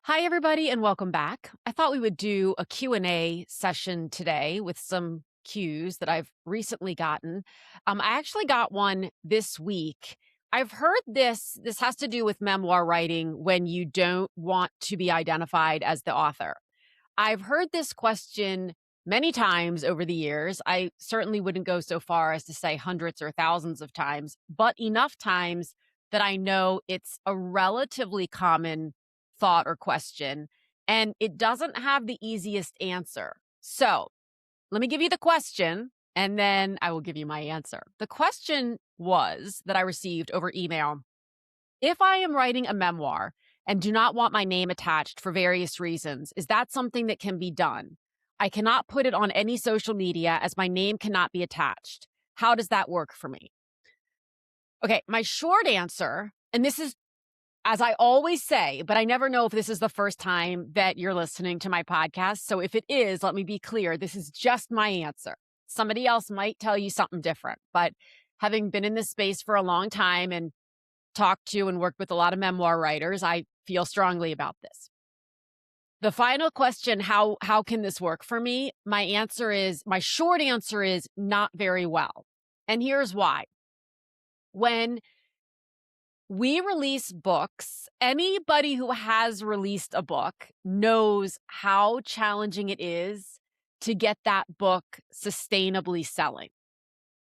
Hi, everybody, and welcome back. I thought we would do a Q&A session today with some cues that I've recently gotten. I actually got one this week. I've heard this has to do with memoir writing when you don't want to be identified as the author. I've heard this question many times over the years. I certainly wouldn't go so far as to say hundreds or thousands of times, but enough times that I know it's a relatively common thought or question, and it doesn't have the easiest answer. So let me give you the question, and then I will give you my answer. The question was that I received over email. If I am writing a memoir and do not want my name attached for various reasons, is that something that can be done? I cannot put it on any social media as my name cannot be attached. How does that work for me? Okay, my short answer, and this is as I always say, but I never know if this is the first time that you're listening to my podcast. So if it is, let me be clear. This is just my answer. Somebody else might tell you something different, but having been in this space for a long time and talked to and worked with a lot of memoir writers, I feel strongly about this. The final question, how can this work for me? My short answer is not very well. And here's why. When we release books. Anybody who has released a book knows how challenging it is to get that book sustainably selling.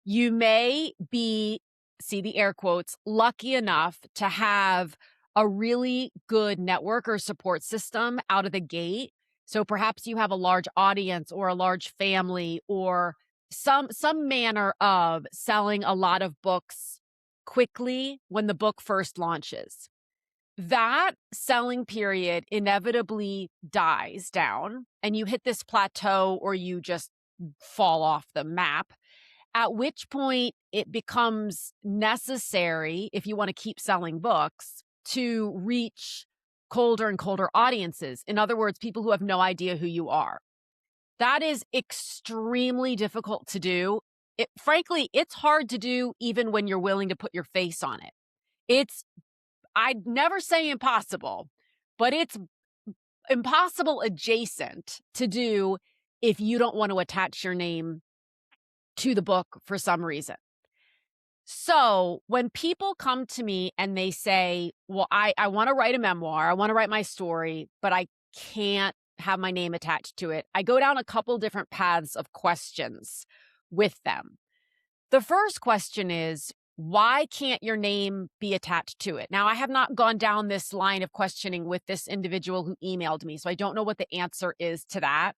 You may be, see the air quotes, lucky enough to have a really good network or support system out of the gate. So perhaps you have a large audience or a large family or some manner of selling a lot of books quickly when the book first launches. That selling period inevitably dies down and you hit this plateau or you just fall off the map, at which point it becomes necessary, if you want to keep selling books, to reach colder and colder audiences. In other words, people who have no idea who you are. That is extremely difficult to do. Frankly, it's hard to do even when you're willing to put your face on it. I'd never say impossible, but it's impossible adjacent to do if you don't want to attach your name to the book for some reason. So when people come to me and they say, well, I want to write a memoir, I want to write my story, but I can't have my name attached to it, I go down a couple different paths of questions with them. The first question is, why can't your name be attached to it? Now, I have not gone down this line of questioning with this individual who emailed me, so I don't know what the answer is to that,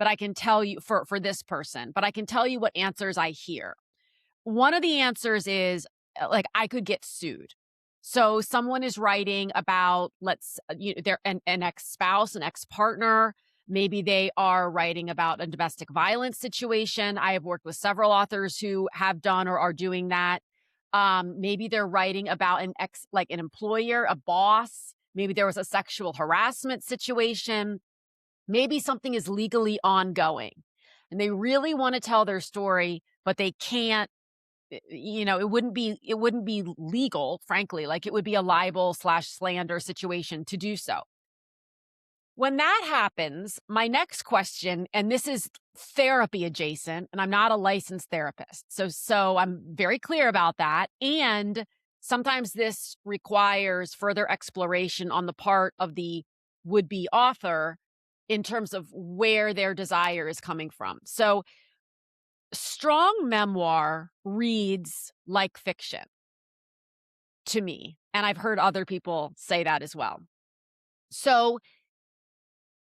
but I can tell you for this person, but I can tell you what answers I hear. One of the answers is like I could get sued. So someone is writing about they're an ex-spouse, an ex-partner. Maybe they are writing about a domestic violence situation. I have worked with several authors who have done or are doing that. Maybe they're writing about like an employer, a boss. Maybe there was a sexual harassment situation. Maybe something is legally ongoing and they really want to tell their story, but they can't. It wouldn't be legal, frankly. Like it would be a libel/slander situation to do so. When that happens, my next question, and this is therapy adjacent, and I'm not a licensed therapist. So I'm very clear about that. And sometimes this requires further exploration on the part of the would-be author in terms of where their desire is coming from. So strong memoir reads like fiction to me, and I've heard other people say that as well. So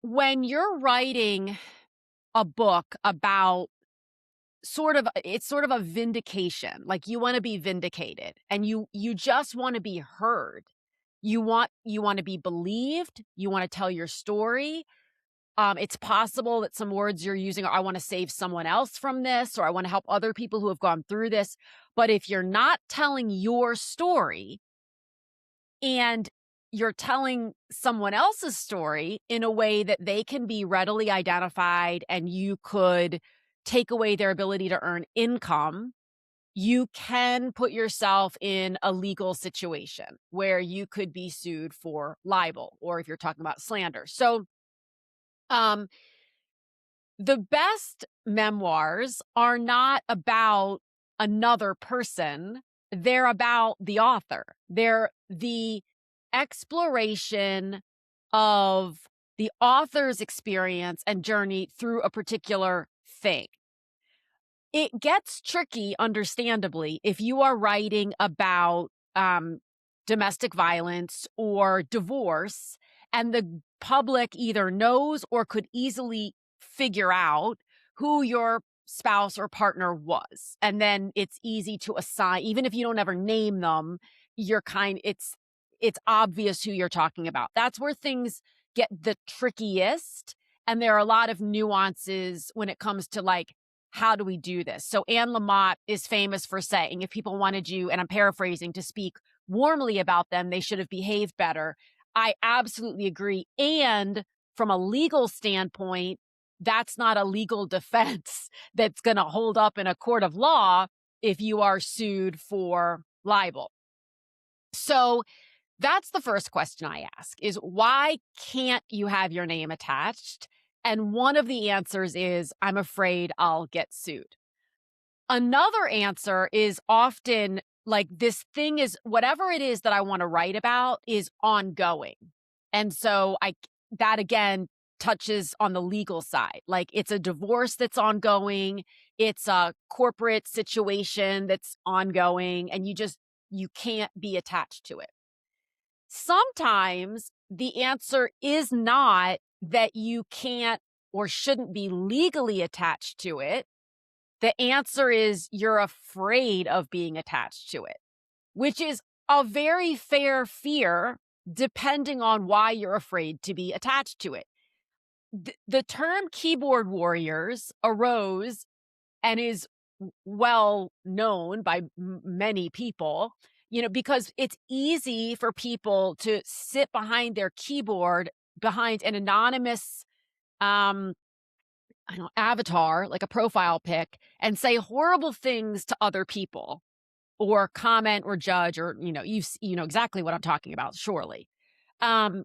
when you're writing a book about it's sort of a vindication, like you want to be vindicated and you just want to be heard. You want to be believed, you want to tell your story. It's possible that some words you're using are, I want to save someone else from this, or I want to help other people who have gone through this. But if you're not telling your story and you're telling someone else's story in a way that they can be readily identified and you could take away their ability to earn income, you can put yourself in a legal situation where you could be sued for libel, or if you're talking about slander. So, um, the best memoirs are not about another person, they're about the author. They're the exploration of the author's experience and journey through a particular thing. It gets tricky, understandably, if you are writing about domestic violence or divorce, and the public either knows or could easily figure out who your spouse or partner was. And then it's easy to assign, even if you don't ever name them, it's obvious who you're talking about. That's where things get the trickiest. And there are a lot of nuances when it comes to like, how do we do this? So Anne Lamott is famous for saying, if people wanted you, and I'm paraphrasing, to speak warmly about them, they should have behaved better. I absolutely agree. And from a legal standpoint, that's not a legal defense that's going to hold up in a court of law if you are sued for libel. So that's the first question I ask, is why can't you have your name attached? And one of the answers is, I'm afraid I'll get sued. Another answer is often like, this thing is, whatever it is that I want to write about is ongoing. And so that again touches on the legal side. Like, it's a divorce that's ongoing, it's a corporate situation that's ongoing, and you can't be attached to it. Sometimes the answer is not that you can't or shouldn't be legally attached to it. The answer is you're afraid of being attached to it, which is a very fair fear depending on why you're afraid to be attached to it. The term keyboard warriors arose and is well known by many people, because it's easy for people to sit behind their keyboard, behind an anonymous, avatar, like a profile pic, and say horrible things to other people, or comment or judge, or, you know exactly what I'm talking about, surely. Um,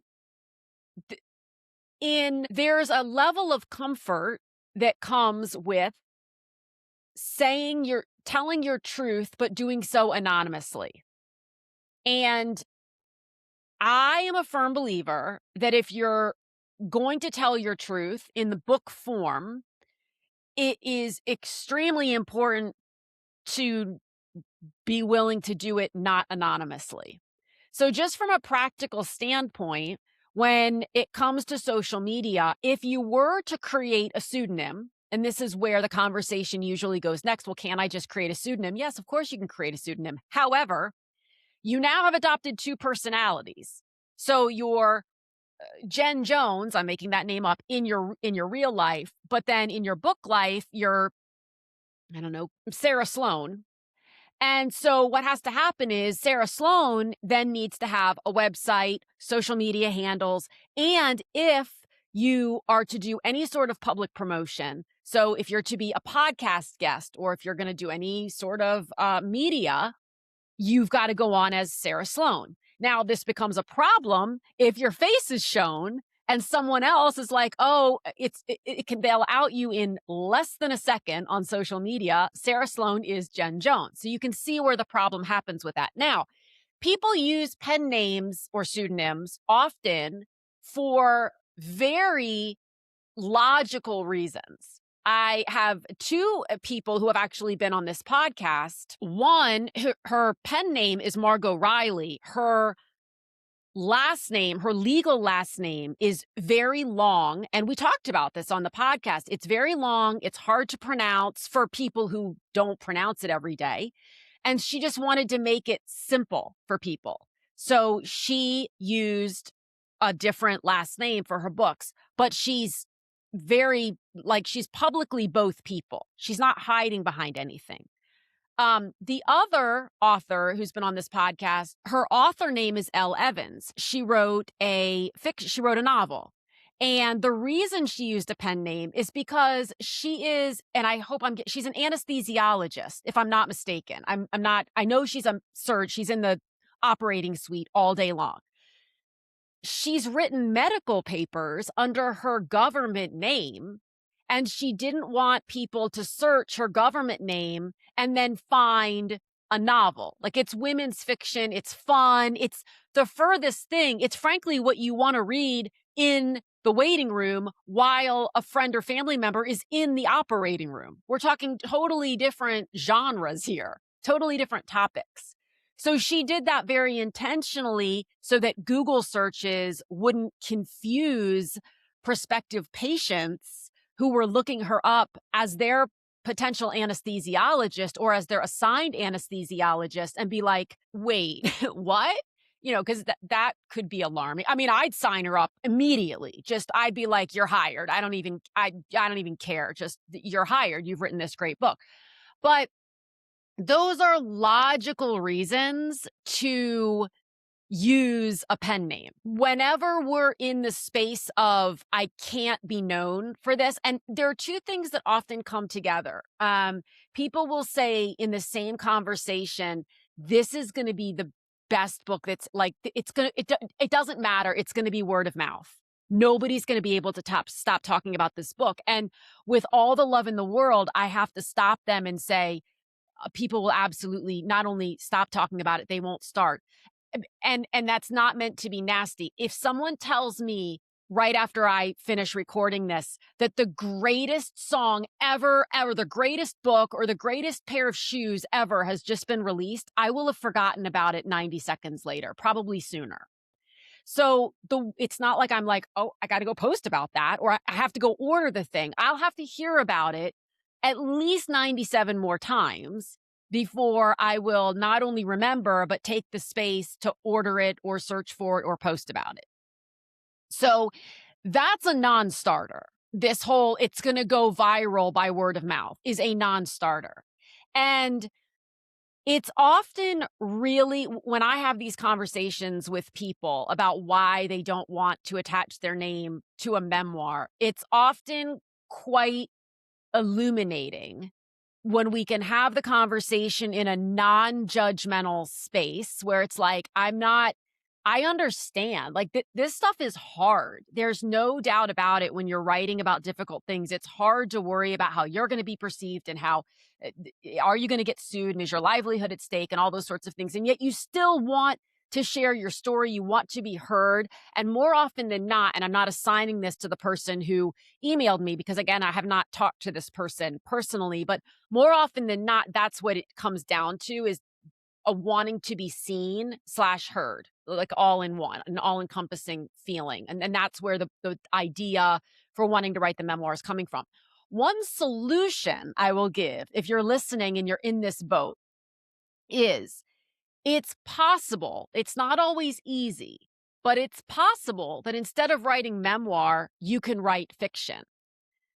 there's a level of comfort that comes with telling your truth, but doing so anonymously. And I am a firm believer that if you're going to tell your truth in the book form, it is extremely important to be willing to do it not anonymously. So just from a practical standpoint, when it comes to social media, if you were to create a pseudonym, and this is where the conversation usually goes next, well, can I just create a pseudonym? Yes, of course you can create a pseudonym. However, you now have adopted two personalities. So you're Jen Jones, I'm making that name up, in your real life, but then in your book life, you're, I don't know, Sarah Sloan. And so what has to happen is Sarah Sloan then needs to have a website, social media handles, and if you are to do any sort of public promotion, so if you're to be a podcast guest, or if you're going to do any sort of media, you've got to go on as Sarah Sloan. Now, this becomes a problem if your face is shown and someone else is like, oh, they'll out you in less than a second on social media. Sarah Sloan is Jen Jones. So you can see where the problem happens with that. Now, people use pen names or pseudonyms often for very logical reasons. I have two people who have actually been on this podcast. One, her pen name is Margot Riley. Her legal last name is very long. And we talked about this on the podcast. It's very long. It's hard to pronounce for people who don't pronounce it every day. And she just wanted to make it simple for people. So she used a different last name for her books, but she's she's publicly both people. She's not hiding behind anything. The other author who's been on this podcast, her author name is Elle Evans. She wrote a novel, And the reason she used a pen name is because she is, and I hope she's an anesthesiologist, if I'm not mistaken. I'm not, I know she's a surgeon. She's in the operating suite all day long. She's written medical papers under her government name, and she didn't want people to search her government name and then find a novel. Like, it's women's fiction, it's fun, it's the furthest thing. It's frankly what you want to read in the waiting room while a friend or family member is in the operating room. We're talking totally different genres here, totally different topics. So she did that very intentionally so that Google searches wouldn't confuse prospective patients who were looking her up as their potential anesthesiologist or as their assigned anesthesiologist and be like, wait, what? Because that could be alarming. I mean, I'd sign her up immediately. I'd be like, you're hired. I don't even care. Just, you're hired. You've written this great book. But those are logical reasons to use a pen name. Whenever we're in the space of, I can't be known for this, and there are two things that often come together. People will say in the same conversation, this is going to be the best book that's like, it doesn't matter. It's going to be word of mouth. Nobody's going to be able to stop talking about this book. And with all the love in the world, I have to stop them and say, people will absolutely not only stop talking about it, they won't start. And that's not meant to be nasty. If someone tells me right after I finish recording this that the greatest song ever, the greatest book or the greatest pair of shoes ever has just been released, I will have forgotten about it 90 seconds later, probably sooner. So it's not like I'm like, oh, I got to go post about that, or I have to go order the thing. I'll have to hear about it at least 97 more times before I will not only remember, but take the space to order it or search for it or post about it. So that's a non-starter. This whole, it's going to go viral by word of mouth is a non-starter. And it's often really, when I have these conversations with people about why they don't want to attach their name to a memoir, it's often quite illuminating when we can have the conversation in a non-judgmental space where it's like, I understand, like this stuff is hard. There's no doubt about it. When you're writing about difficult things, it's hard to worry about how you're going to be perceived and how are you going to get sued and is your livelihood at stake and all those sorts of things. And yet you still want to share your story. You want to be heard. And more often than not, and I'm not assigning this to the person who emailed me because, again, I have not talked to this person personally, but more often than not, that's what it comes down to, is a wanting to be seen / heard, like all in one, an all-encompassing feeling. And that's where the idea for wanting to write the memoir is coming from. One solution I will give, if you're listening and you're in this boat, is it's possible, it's not always easy, but it's possible that instead of writing memoir, you can write fiction.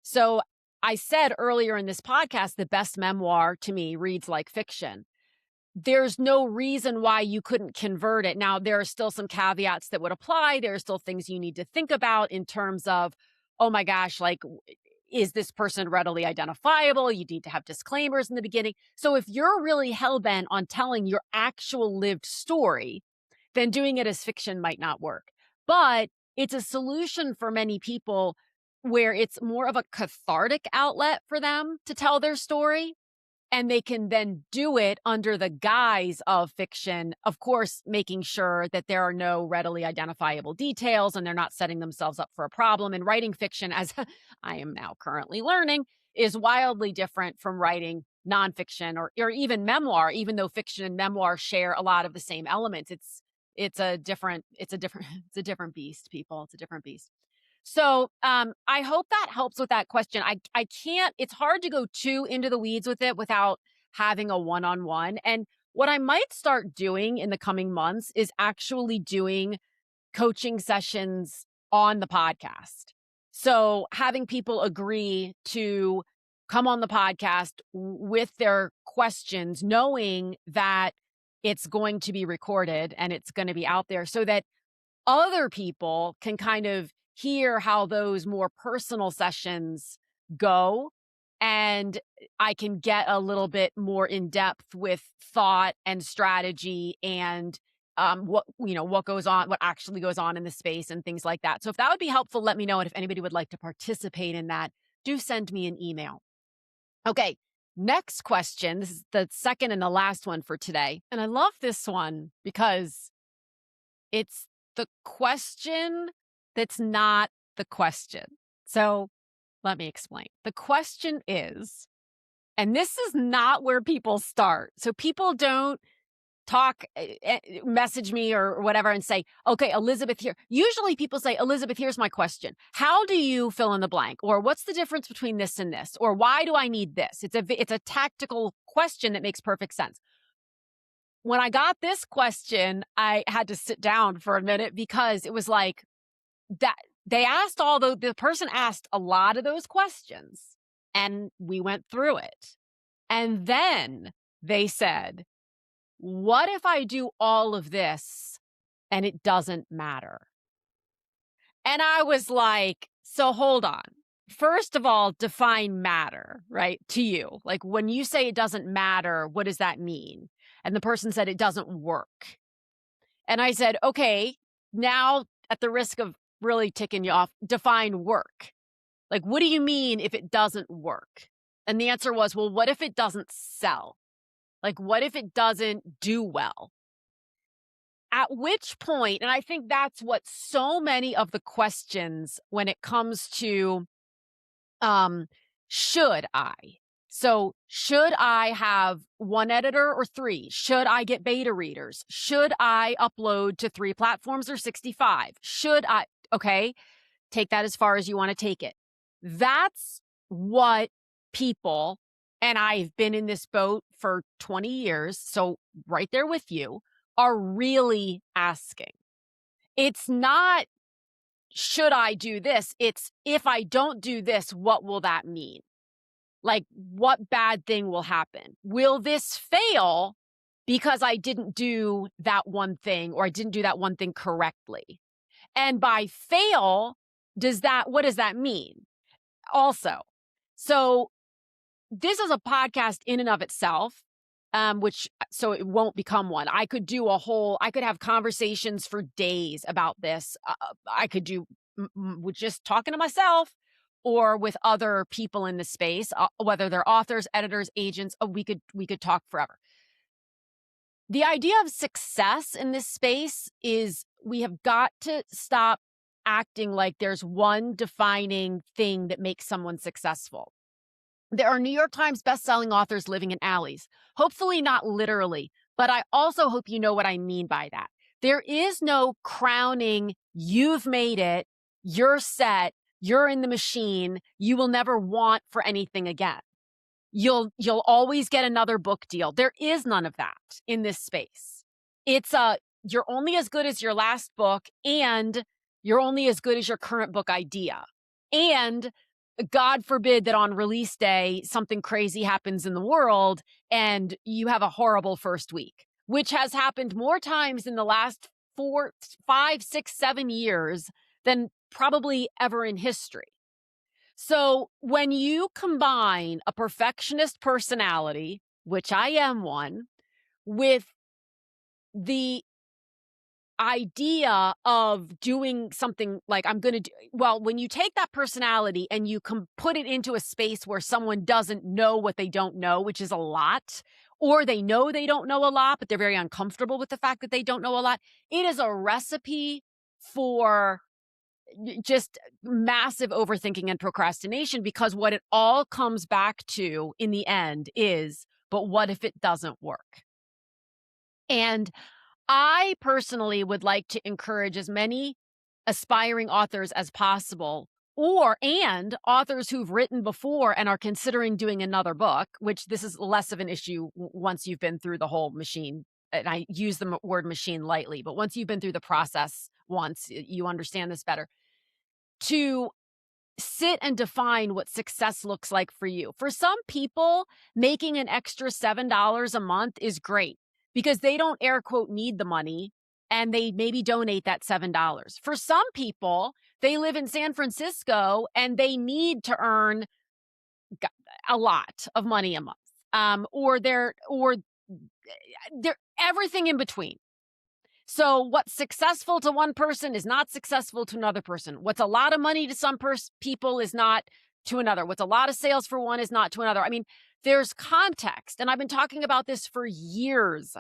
So I said earlier in this podcast, the best memoir to me reads like fiction. There's no reason why you couldn't convert it. Now, there are still some caveats that would apply. There are still things you need to think about in terms of, oh my gosh, like, is this person readily identifiable? You need to have disclaimers in the beginning. So if you're really hell-bent on telling your actual lived story, then doing it as fiction might not work. But it's a solution for many people where it's more of a cathartic outlet for them to tell their story. And they can then do it under the guise of fiction, of course, making sure that there are no readily identifiable details and they're not setting themselves up for a problem. And writing fiction, as I am now currently learning, is wildly different from writing nonfiction or even memoir, even though fiction and memoir share a lot of the same elements. It's a different beast, people. It's a different beast. So I hope that helps with that question. I can't, it's hard to go too into the weeds with it without having a one-on-one. And what I might start doing in the coming months is actually doing coaching sessions on the podcast. So having people agree to come on the podcast with their questions, knowing that it's going to be recorded and it's going to be out there so that other people can kind of hear how those more personal sessions go, and I can get a little bit more in depth with thought and strategy and what goes on, what actually goes on in the space and things like that. So if that would be helpful, let me know. And if anybody would like to participate in that, do send me an email. Okay, next question. This is the second and the last one for today. And I love this one because it's the question that's not the question. So let me explain. The question is, and this is not where people start. So people don't message me or whatever and say, okay, Elizabeth, here. Usually people say, Elizabeth, here's my question. How do you fill in the blank? Or what's the difference between this and this? Or why do I need this? It's a tactical question that makes perfect sense. When I got this question, I had to sit down for a minute because it was like that the person asked a lot of those questions and we went through it. And then they said, what if I do all of this and it doesn't matter? And I was like, so hold on. First of all, define matter, right? To you. Like when you say it doesn't matter, what does that mean? And the person said it doesn't work. And I said, okay, now at the risk of really ticking you off, define work. Like, what do you mean if it doesn't work? And the answer was, well, what if it doesn't sell? Like, what if it doesn't do well? At which point, and I think that's what so many of the questions when it comes to should I? So should I have one editor or three? Should I get beta readers? Should I upload to 3 platforms or 65? Should I? Okay, take that as far as you want to take it. That's what people, and I've been in this boat for 20 years, so right there with you, are really asking. It's not, should I do this? It's, if I don't do this, what will that mean? Like, what bad thing will happen? Will this fail because I didn't do that one thing or I didn't do that one thing correctly? And by fail, what does that mean? Also, so this is a podcast in and of itself, so it won't become one. I could have conversations for days about this. I could do with just talking to myself or with other people in the space, whether they're authors, editors, agents. We could talk forever. The idea of success in this space is we have got to stop acting like there's one defining thing that makes someone successful. There are New York Times bestselling authors living in alleys. Hopefully not literally, but I also hope you know what I mean by that. There is no crowning, you've made it, you're set, you're in the machine, you will never want for anything again. You'll always get another book deal. There is none of that in this space. It's you're only as good as your last book, and you're only as good as your current book idea. And God forbid that on release day, something crazy happens in the world and you have a horrible first week, which has happened more times in the last 4, 5, 6, 7 years than probably ever in history. So when you combine a perfectionist personality, which I am one, with the idea of doing something like when you take that personality and you put it into a space where someone doesn't know what they don't know, which is a lot, or they know they don't know a lot, but they're very uncomfortable with the fact that they don't know a lot, it is a recipe for just massive overthinking and procrastination, because what it all comes back to in the end is, but what if it doesn't work? And I personally would like to encourage as many aspiring authors as possible, and authors who've written before and are considering doing another book, which this is less of an issue once you've been through the whole machine. And I use the word machine lightly, but once you've been through the process once, you understand this better. To sit and define what success looks like for you. For some people, making an extra $7 a month is great because they don't air quote need the money and they maybe donate that $7. For some people, they live in San Francisco and they need to earn a lot of money a month. Or they're everything in between. So what's successful to one person is not successful to another person. What's a lot of money to some people is not to another. What's a lot of sales for one is not to another. I mean, there's context, and I've been talking about this for years.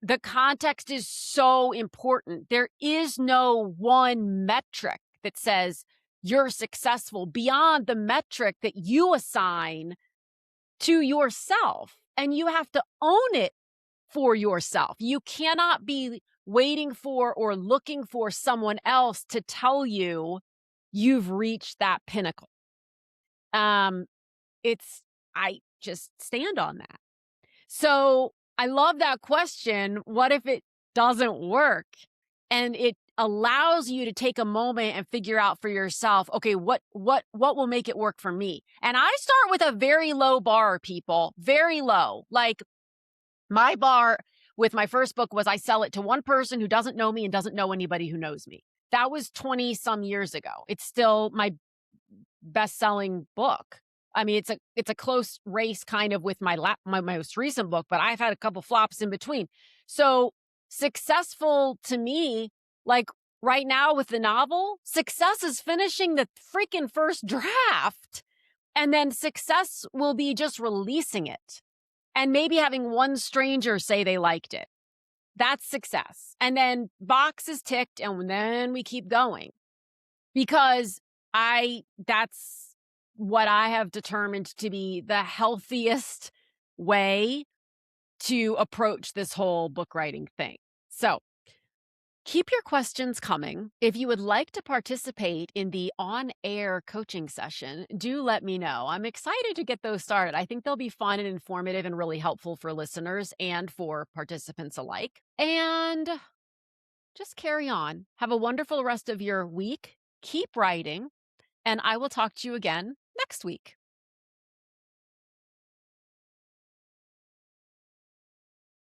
The context is so important. There is no one metric that says you're successful beyond the metric that you assign to yourself, and you have to own it for yourself. You cannot be waiting for or looking for someone else to tell you you've reached that pinnacle. Um, it's I just stand on that. So I love that question. What if it doesn't work? And it allows you to take a moment and figure out for yourself, okay, what will make it work for me? And I start with a very low bar, people, very low. Like my bar with my first book was I sell it to one person who doesn't know me and doesn't know anybody who knows me. That was 20 some years ago. It's still my best-selling book. I mean, it's a close race kind of with my most recent book, but I've had a couple flops in between. So successful to me, like right now with the novel, success is finishing the freaking first draft. And then success will be just releasing it and maybe having one stranger say they liked it. That's success. And then box is ticked, and then we keep going. Because that's what I have determined to be the healthiest way to approach this whole book writing thing. So keep your questions coming. If you would like to participate in the on-air coaching session, do let me know. I'm excited to get those started. I think they'll be fun and informative and really helpful for listeners and for participants alike. And just carry on. Have a wonderful rest of your week. Keep writing, and I will talk to you again next week.